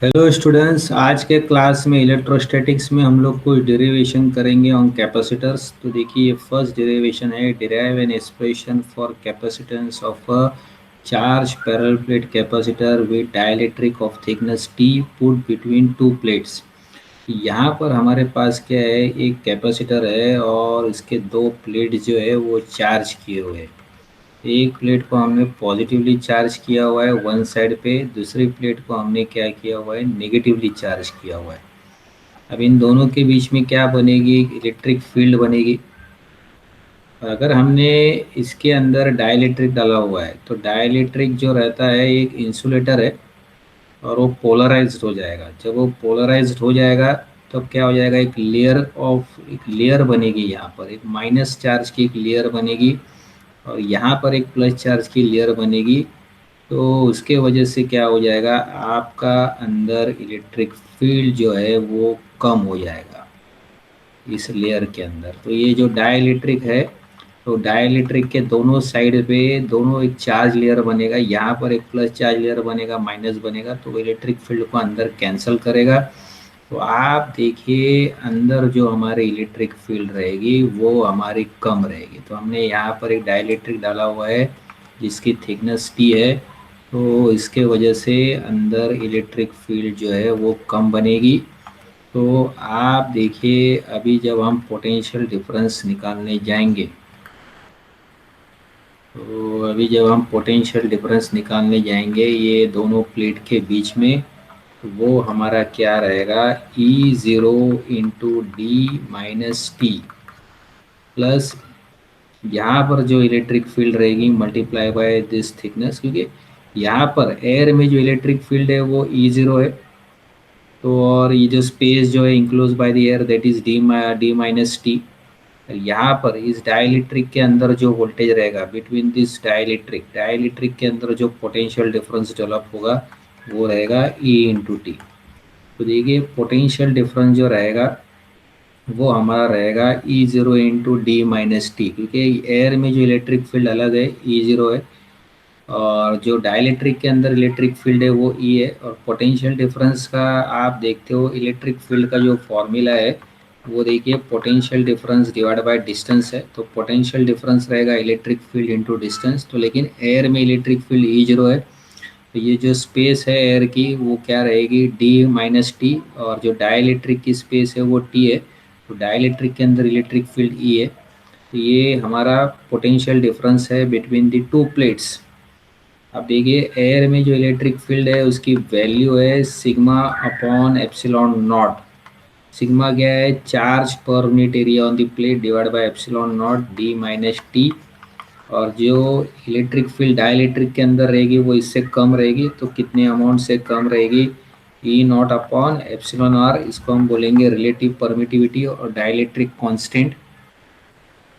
Hello students, आज के class में इलेक्ट्रोस्टैटिक्स में हम लोग कुछ डेरिवेशन करेंगे ऑन कैपेसिटर्स। तो देखिए, ये फर्स्ट डेरिवेशन है, derive an expression for capacitance of a charge parallel plate capacitor with dielectric of thickness T put between two plates. यहाँ पर हमारे पास क्या है, एक कैपेसिटर है और इसके दो प्लेट जो है वो चार्ज किए हुए हैं। एक प्लेट को हमने पॉजिटिवली चार्ज किया हुआ है वन साइड पे, दूसरी प्लेट को हमने क्या किया हुआ है, नेगेटिवली चार्ज किया हुआ है। अब इन दोनों के बीच में क्या बनेगी, इलेक्ट्रिक फील्ड बनेगी। अगर हमने इसके अंदर डाइलेक्ट्रिक डाला हुआ है तो डाइलेक्ट्रिक जो रहता है एक इंसुलेटर है और वो पोलराइज्ड हो जाएगा। जब वो पोलराइज्ड हो जाएगा तब क्या हो जाएगा, एक लेयर बनेगी। यहाँ पर एक माइनस चार्ज की एक लेयर बनेगी और यहाँ पर एक प्लस चार्ज की लेयर बनेगी। तो उसके वजह से क्या हो जाएगा, आपका अंदर इलेक्ट्रिक फील्ड जो है वो कम हो जाएगा इस लेयर के अंदर। तो ये जो डाइलेक्ट्रिक है, तो डाइलेक्ट्रिक के दोनों साइड पे दोनों एक चार्ज लेयर बनेगा। यहाँ पर एक प्लस चार्ज लेयर बनेगा, माइनस बनेगा, तो वो इलेक्ट्रिक फील्ड को अंदर कैंसिल करेगा। तो आप देखिए, अंदर जो हमारी इलेक्ट्रिक फील्ड रहेगी वो हमारी कम रहेगी। तो हमने यहाँ पर एक डाइलेक्ट्रिक डाला हुआ है जिसकी थिकनेस टी है, तो इसके वजह से अंदर इलेक्ट्रिक फील्ड जो है वो कम बनेगी। तो आप देखिए, अभी जब हम पोटेंशियल डिफरेंस निकालने जाएंगे, तो अभी जब हम पोटेंशियल डिफरेंस निकालने जाएंगे ये दोनों प्लेट के बीच में, तो वो हमारा क्या रहेगा, ई zero into D minus T plus यहाँ पर जो इलेक्ट्रिक फील्ड रहेगी मल्टीप्लाई बाय दिस थिकनेस, क्योंकि यहाँ पर एयर में जो इलेक्ट्रिक फील्ड है वो ई ज़ीरो है। तो और ये जो स्पेस जो है enclose by the air, that is D minus T. यहाँ पर इस डाइलेक्ट्रिक के अंदर जो वोल्टेज रहेगा बिटवीन दिस डाइलेक्ट्रिक के अंदर जो पोटेंशियल डिफरेंस डेवलप होगा वो रहेगा ई इंटू टी। तो देखिए, पोटेंशियल डिफरेंस जो रहेगा वो हमारा रहेगा ई zero into D minus T, क्योंकि एयर में जो इलेक्ट्रिक फील्ड अलग है, ई ज़ीरो है, और जो डाइलेक्ट्रिक के अंदर इलेक्ट्रिक फील्ड है वो ई है। और पोटेंशियल डिफरेंस का आप देखते हो, इलेक्ट्रिक फील्ड का जो फॉर्मूला है वो देखिए, potential difference divide by distance है। तो पोटेंशियल डिफरेंस रहेगा इलेक्ट्रिक फील्ड इनटू डिस्टेंस। तो लेकिन एयर में इलेक्ट्रिक फील्ड ई जीरो है, तो ये जो स्पेस है एयर की वो क्या रहेगी, डी माइनस टी, और जो डाइलेक्ट्रिक की स्पेस है वो टी है। तो डाइलेक्ट्रिक के अंदर इलेक्ट्रिक फील्ड ई है। तो ये हमारा पोटेंशियल डिफरेंस है बिटवीन द टू प्लेट्स। अब देखिए, एयर में जो इलेक्ट्रिक फील्ड है उसकी वैल्यू है sigma upon epsilon not. Sigma क्या है, charge per unit area on the plate divide by epsilon naught D minus T. और जो इलेक्ट्रिक फील्ड डाइलेक्ट्रिक के अंदर रहेगी वो इससे कम रहेगी, तो कितने अमाउंट से कम रहेगी, E naught upon epsilon R. इसको हम बोलेंगे रिलेटिव परमिटिविटी और डाइलेक्ट्रिक कांस्टेंट।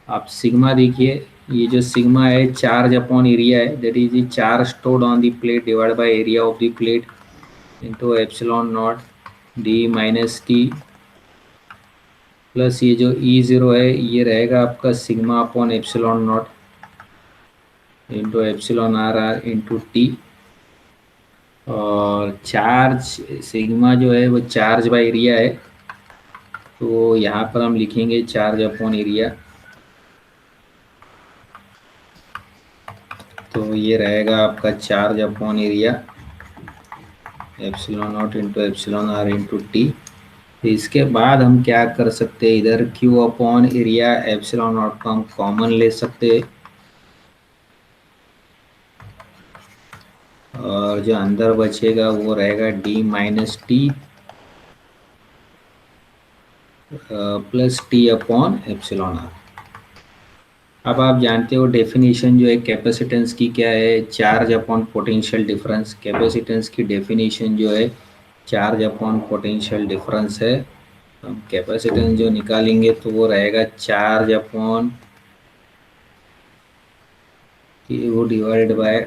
आप सिग्मा देखिए, ये जो सिग्मा है चार्ज अपॉन एरिया है, that is the charge stored on the plate divide by area of the plate into epsilon naught D minus T plus ये जो ई ज़ीरो है ये रहेगा आपका sigma upon epsilon naught into epsilon R R into T. और charge sigma जो है वो चार्ज बाय एरिया है, तो यहाँ पर हम लिखेंगे चार्ज अपॉन एरिया। तो ये रहेगा आपका charge upon area epsilon naught into epsilon R into T. इसके बाद हम क्या कर सकते हैं, इधर Q upon area epsilon naught को हम कॉमन ले सकते हैं, और जो अंदर बचेगा वो रहेगा D minus T plus T upon epsilon R. अब आप जानते हो डेफिनेशन जो है कैपेसिटेंस की क्या है, charge upon potential difference. Capacitance की डेफिनेशन जो है चार्ज अपॉन पोटेंशियल डिफरेंस है। हम कैपेसिटेंस जो निकालेंगे तो वो रहेगा चार्ज अपॉन वो divide by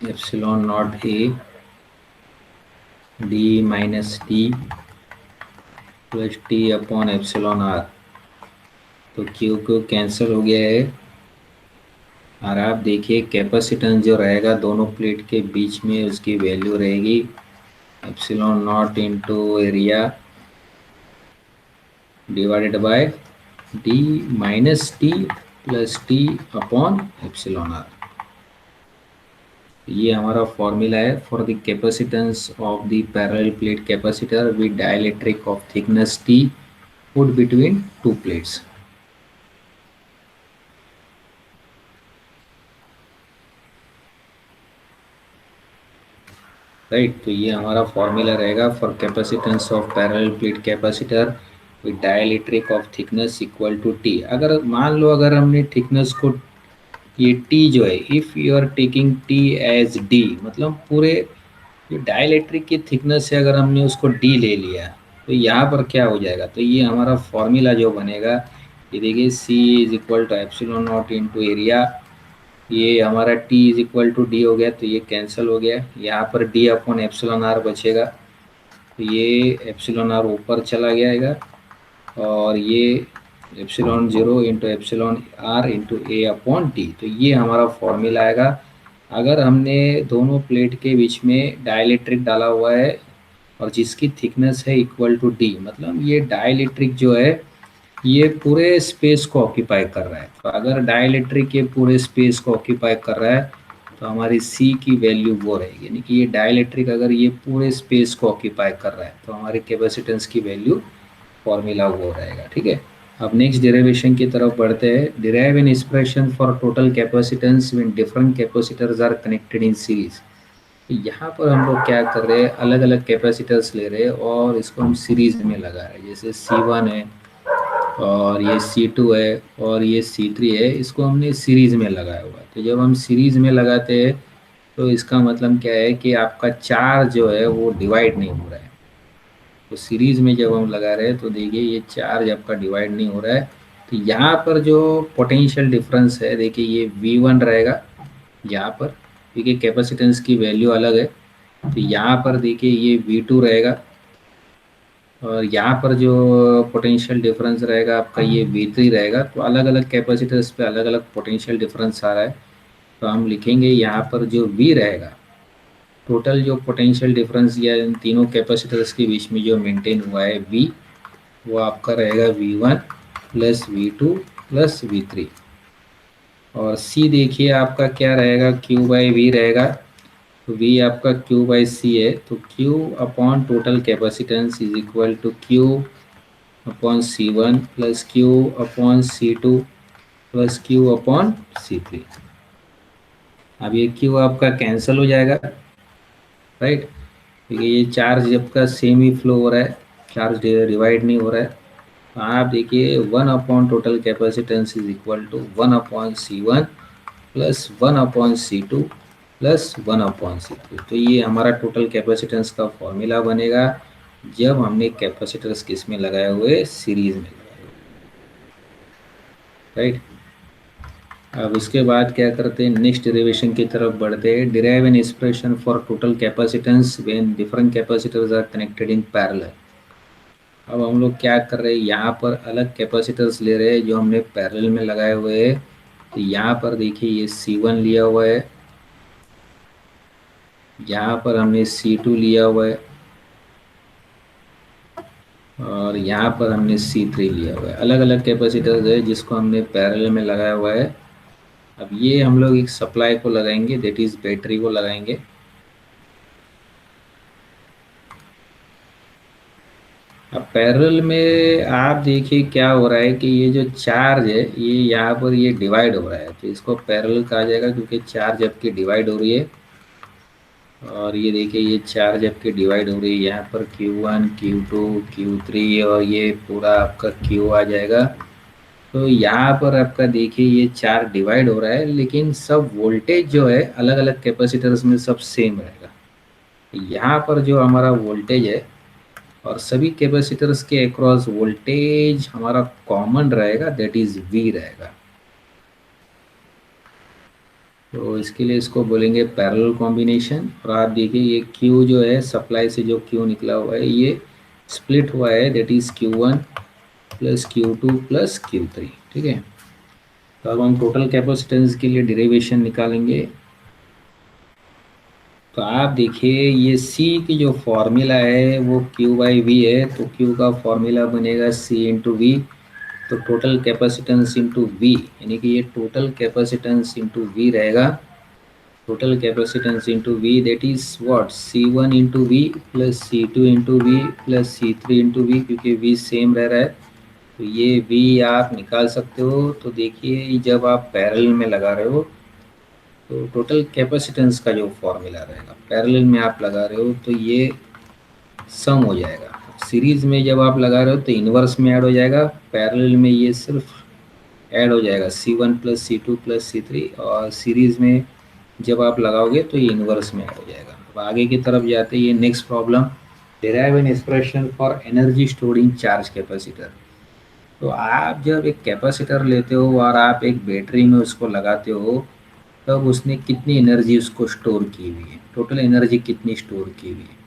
epsilon naught A D minus T plus T upon epsilon R. तो क्यू क्यू कैंसिल हो गया है, और आप देखिए कैपेसिटेंस जो रहेगा दोनों प्लेट के बीच में उसकी वैल्यू रहेगी epsilon naught into area divided by D minus T plus T upon epsilon R. ये हमारा फॉर्मूला है for the capacitance of the parallel plate capacitor with dielectric of thickness T put between two plates. Right, तो ये हमारा formula रहेगा for capacitance of parallel plate capacitor with dielectric of thickness equal to T. अगर मान लो अगर हमने thickness को ये टी जो है if you are taking T as D, मतलब पूरे जो डाइलेक्ट्रिक की थिकनेस है अगर हमने उसको डी ले लिया तो यहाँ पर क्या हो जाएगा, तो ये हमारा फॉर्मूला जो बनेगा ये देखिए C is equal to epsilon naught into area, ये हमारा T is equal to D हो गया तो ये कैंसिल हो गया, यहाँ पर डी अपॉन एप्सिलॉन आर बचेगा तो ये एप्सिलॉन आर ऊपर चला जाएगा और ये epsilon zero into epsilon R into A upon T, तो ये हमारा फॉर्मूला आएगा। अगर हमने दोनों प्लेट के बीच में डाइलेक्ट्रिक डाला हुआ है और जिसकी थिकनेस है इक्वल टू डी, मतलब ये डाइलेक्ट्रिक जो है ये पूरे स्पेस को ऑक्यूपाई कर रहा है, तो अगर डाइलेक्ट्रिक ये पूरे स्पेस को ऑक्यूपाई कर रहा है तो हमारी सी की वैल्यू वो रहेगी, यानी कि ये डाइलेक्ट्रिक अगर ये पूरे स्पेस को ऑक्यूपाई कर रहा है तो हमारी कैपेसिटेंस की वैल्यू फॉर्मूला वो रहेगा। ठीक है, अब नेक्स्ट डेरिवेशन की तरफ बढ़ते हैं। Derive an expression for total capacitance when different capacitors are connected in series. यहाँ पर हम लोग क्या कर रहे हैं, अलग अलग कैपेसिटर्स ले रहे हैं और इसको हम सीरीज में लगा रहे हैं, जैसे C1 है और ये C2 है और ये C3 है, इसको हमने सीरीज में लगाया हुआ है। तो जब हम सीरीज में लगाते हैं तो इसका मतलब क्या है कि आपका चार्ज जो है वो डिवाइड नहीं हो रहा है। तो सीरीज में जब हम लगा रहे हैं तो देखिए ये चार्ज आपका डिवाइड नहीं हो रहा है, तो यहाँ पर जो पोटेंशियल डिफरेंस है देखिए ये V1 रहेगा यहाँ पर, देखिए कैपेसिटेंस की वैल्यू अलग है, तो यहाँ पर देखिए ये V2 रहेगा और यहाँ पर जो पोटेंशियल डिफरेंस रहेगा आपका ये V3 रहेगा। तो अलग अलग कैपेसिटर्स पे अलग अलग पोटेंशियल डिफरेंस आ रहा है, तो हम लिखेंगे यहाँ पर जो V रहेगा, टोटल जो पोटेंशियल डिफरेंस या इन तीनों कैपेसिटर्स के बीच में जो मेंटेन हुआ है V, वो आपका रहेगा V1 plus V2 plus V3। और C देखिए आपका क्या रहेगा, Q बाई V रहेगा, तो V आपका Q बाई C है, तो Q upon total capacitance is equal to Q upon C1 plus Q upon C2 plus Q upon C3। अब ये Q आपका कैंसिल हो जाएगा, राइट, क्योंकि ये चार्ज आपका सेम ही फ्लो हो रहा है, चार्ज डिवाइड नहीं हो रहा है। तो आप देखिए 1 upon total capacitance is equal to 1 upon C1 plus 1 upon C2 plus 1 upon C3। तो ये हमारा टोटल कैपेसिटेंस का फॉर्मूला बनेगा जब हमने कैपेसिटर्स किस में लगाए हुए, सीरीज में लगाए हुए, राइट। अब इसके बाद क्या करते हैं, नेक्स्ट डेरिवेशन की तरफ बढ़ते हैं। Derive an expression for total capacitance when different capacitors are connected in parallel. अब हम लोग क्या कर रहे हैं, यहाँ पर अलग कैपेसिटर्स ले रहे हैं जो हमने पैरेलल में लगाए हुए हैं। तो यहाँ पर देखिए ये C1 लिया हुआ है, यहाँ पर हमने C2 लिया हुआ है और यहाँ पर हमने C3 लिया हुआ है। अलग अलग कैपेसिटर्स है जिसको हमने पैरेलल में लगाया हुआ है। अब ये हम लोग एक सप्लाई को लगाएंगे, दैट इज बैटरी को लगाएंगे। अब पैरेलल में आप देखिए क्या हो रहा है कि ये जो चार्ज है ये यहाँ पर ये डिवाइड हो रहा है, तो इसको पैरेलल कहा जाएगा क्योंकि चार्ज आपकी डिवाइड हो रही है। और ये देखिए ये चार्ज आपकी डिवाइड हो रही है, यहाँ पर Q1 Q2 Q3 और ये पूरा आपका Q आ जाएगा। तो यहाँ पर आपका देखिए ये चार्ज डिवाइड हो रहा है लेकिन सब वोल्टेज जो है अलग अलग कैपेसिटर्स में सब सेम रहेगा। यहाँ पर जो हमारा वोल्टेज है और सभी कैपेसिटर्स के अक्रॉस वोल्टेज हमारा कॉमन रहेगा, दैट इज V रहेगा। तो इसके लिए इसको बोलेंगे पैरेलल कॉम्बिनेशन। और आप देखिए ये Q जो है सप्लाई से जो Q निकला हुआ है ये स्प्लिट हुआ है, that is Q1 plus Q2 plus Q3। ठीक है, तो अब हम टोटल कैपेसिटेंस के लिए डेरिवेशन निकालेंगे। तो आप देखिए ये C की जो फॉर्मूला है वो Q/V है, तो Q का फॉर्मूला बनेगा C इंटू वी, तो टोटल कैपेसिटेंस इंटू वी, यानी कि ये टोटल कैपेसिटेंस इंटू वी रहेगा। Total capacitance into V that is what, C1 into V plus C2 into V plus C3 into V, क्योंकि V same रह रहा है तो ये वी आप निकाल सकते हो। तो देखिए जब आप पैरेलल में लगा रहे हो तो टोटल कैपेसिटेंस का जो फॉर्मूला रहेगा, पैरेलल में आप लगा रहे हो तो ये सम हो जाएगा। सीरीज में जब आप लगा रहे हो तो इन्वर्स में ऐड हो जाएगा, पैरेलल में ये सिर्फ ऐड हो जाएगा C1 plus C2 plus C3, और सीरीज में जब आप लगाओगे तो ये इन्वर्स में ऐड हो जाएगा। अब आगे की तरफ जाते हैं, ये next problem, derive an expression for energy stored in charge capacitor. तो आप जब एक कैपेसिटर लेते हो और आप एक बैटरी में उसको लगाते हो, तब उसने कितनी एनर्जी उसको स्टोर की हुई है, टोटल एनर्जी कितनी स्टोर की हुई है।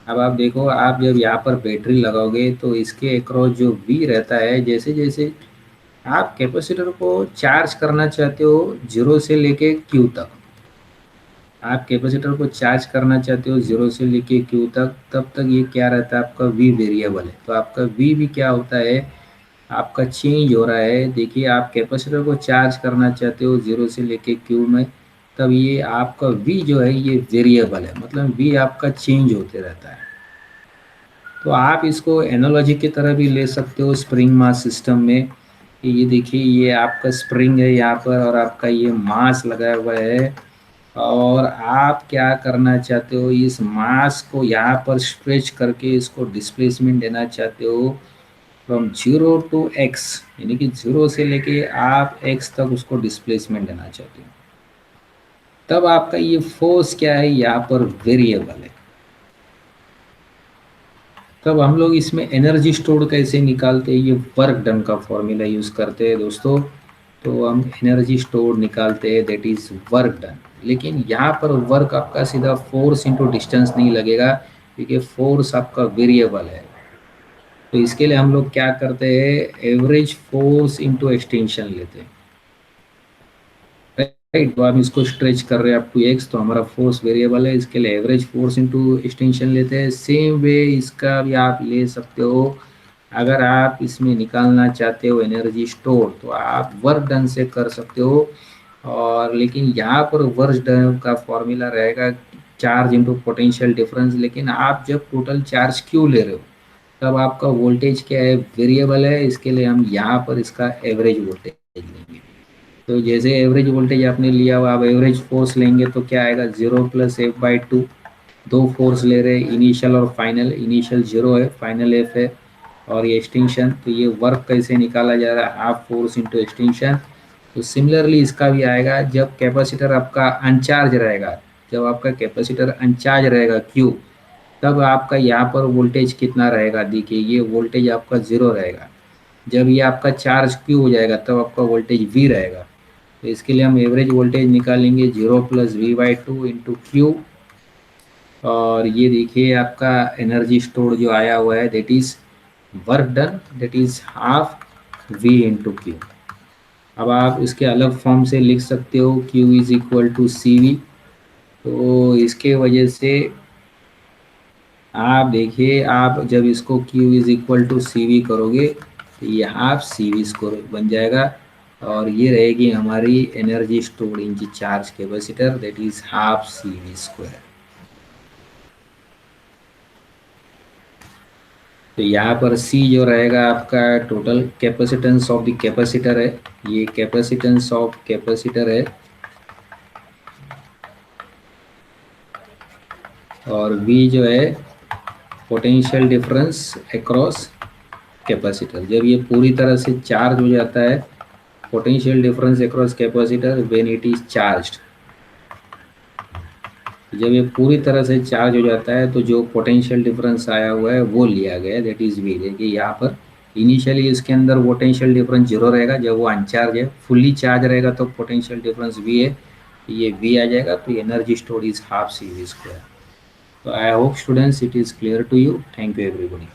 अब आप देखो, आप जब यहाँ पर बैटरी लगाओगे तो इसके अक्रॉस जो वी रहता है, जैसे जैसे आप कैपेसिटर को चार्ज करना चाहते हो जीरो से लेके क्यू तक, आप कैपेसिटर को चार्ज करना चाहते हो जीरो से लेके क्यू तक, तब तक ये क्या रहता है, आपका वी वेरिएबल है। तो आपका वी भी क्या होता है, आपका चेंज हो रहा है। देखिए आप कैपेसिटर को चार्ज करना चाहते हो जीरो से लेके क्यू में, तब ये आपका वी जो है ये वेरिएबल है, मतलब वी आपका चेंज होते रहता है। तो आप इसको एनालॉजी की तरह भी ले सकते हो स्प्रिंग मास सिस्टम में, कि ये देखिए ये आपका स्प्रिंग है यहाँ पर और आपका ये मास लगा हुआ है, और आप क्या करना चाहते हो, इस मास को यहाँ पर स्ट्रेच करके इसको डिस्प्लेसमेंट देना चाहते हो फ्रॉम जीरो टू एक्स, यानी कि जीरो से लेके आप एक्स तक उसको डिस्प्लेसमेंट देना चाहते हो। तब आपका ये फोर्स क्या है, यहाँ पर वेरिएबल है। तब हम लोग इसमें एनर्जी स्टोर कैसे निकालते हैं, ये वर्क डन का फॉर्मूला यूज करते हैं दोस्तों। तो हम एनर्जी स्टोर निकालते हैं दैट इज वर्क डन। लेकिन यहाँ पर वर्क आपका सीधा फोर्स इंटू डिस्टेंस नहीं लगेगा, क्योंकि फोर्स आपका वेरिएबल है। तो इसके लिए हम लोग क्या करते हैं, एवरेज फोर्स इंटू एक्सटेंशन लेते हैं, राइट। तो हम इसको स्ट्रेच कर रहे हैं अप टू एक्स, तो हमारा फोर्स वेरिएबल है, इसके लिए एवरेज फोर्स इंटू एक्सटेंशन लेते हैं। सेम वे इसका भी आप ले सकते हो। अगर आप इसमें निकालना चाहते हो एनर्जी स्टोर, तो आप वर्क डन से कर सकते हो। और लेकिन यहाँ पर वर्क डन का फॉर्मूला रहेगा चार्ज इंटू पोटेंशियल डिफरेंस। लेकिन आप जब टोटल चार्ज क्यू ले रहे हो, तब आपका वोल्टेज क्या है, वेरिएबल है, इसके लिए हम यहाँ पर इसका एवरेज वोल्टेज लेंगे। तो जैसे एवरेज वोल्टेज आपने लिया हुआ, आप एवरेज फोर्स लेंगे तो क्या आएगा, 0 + F/2। दो फोर्स ले रहे हैं, इनिशियल और फाइनल, इनिशियल 0 है, फाइनल F है, और ये एक्सटेंशन। तो ये वर्क कैसे निकाला जा रहा है, हाफ फोर्स इंटू एक्सटेंशन। तो सिमिलरली इसका भी आएगा, जब कैपेसिटर आपका अनचार्ज रहेगा, जब आपका कैपेसिटर अनचार्ज रहेगा क्यू, तब आपका यहाँ पर वोल्टेज कितना रहेगा, देखिए ये वोल्टेज आपका 0 रहेगा। जब ये आपका चार्ज क्यू हो जाएगा तब आपका वोल्टेज वी रहेगा। तो इसके लिए हम एवरेज वोल्टेज निकालेंगे 0 + V/2 इंटू क्यू। और ये देखिए आपका एनर्जी स्टोर जो आया हुआ है that is work done, that is half V into Q. अब आप इसके अलग फॉर्म से लिख सकते हो, Q = CV। तो इसके वजह से आप देखिए, आप जब इसको Q CV करोगे तो ये हाफ CV स्क्वायर बन जाएगा, और ये रहेगी हमारी energy stored in charge capacitor that is half CV square. तो यहाँ पर C जो रहेगा आपका total capacitance of the capacitor है, ये कैपेसिटेंस ऑफ कैपेसिटर है, और V जो है पोटेंशियल डिफरेंस अक्रॉस कैपेसिटर। जब ये पूरी तरह से चार्ज हो जाता है, potential difference across capacitor when it is charged, जब ये पूरी तरह से चार्ज हो जाता है तो जो पोटेंशियल डिफरेंस आया हुआ है वो लिया गया है दैट इज वी। देखिए यहाँ पर इनिशियली इसके अंदर पोटेंशियल डिफरेंस 0 रहेगा, जब वो अनचार्ज है, फुल्ली चार्ज रहेगा तो पोटेंशियल डिफरेंस वी है, ये वी आ जाएगा। तो energy store is half CV square. तो I hope students it is clear to you. Thank you everybody.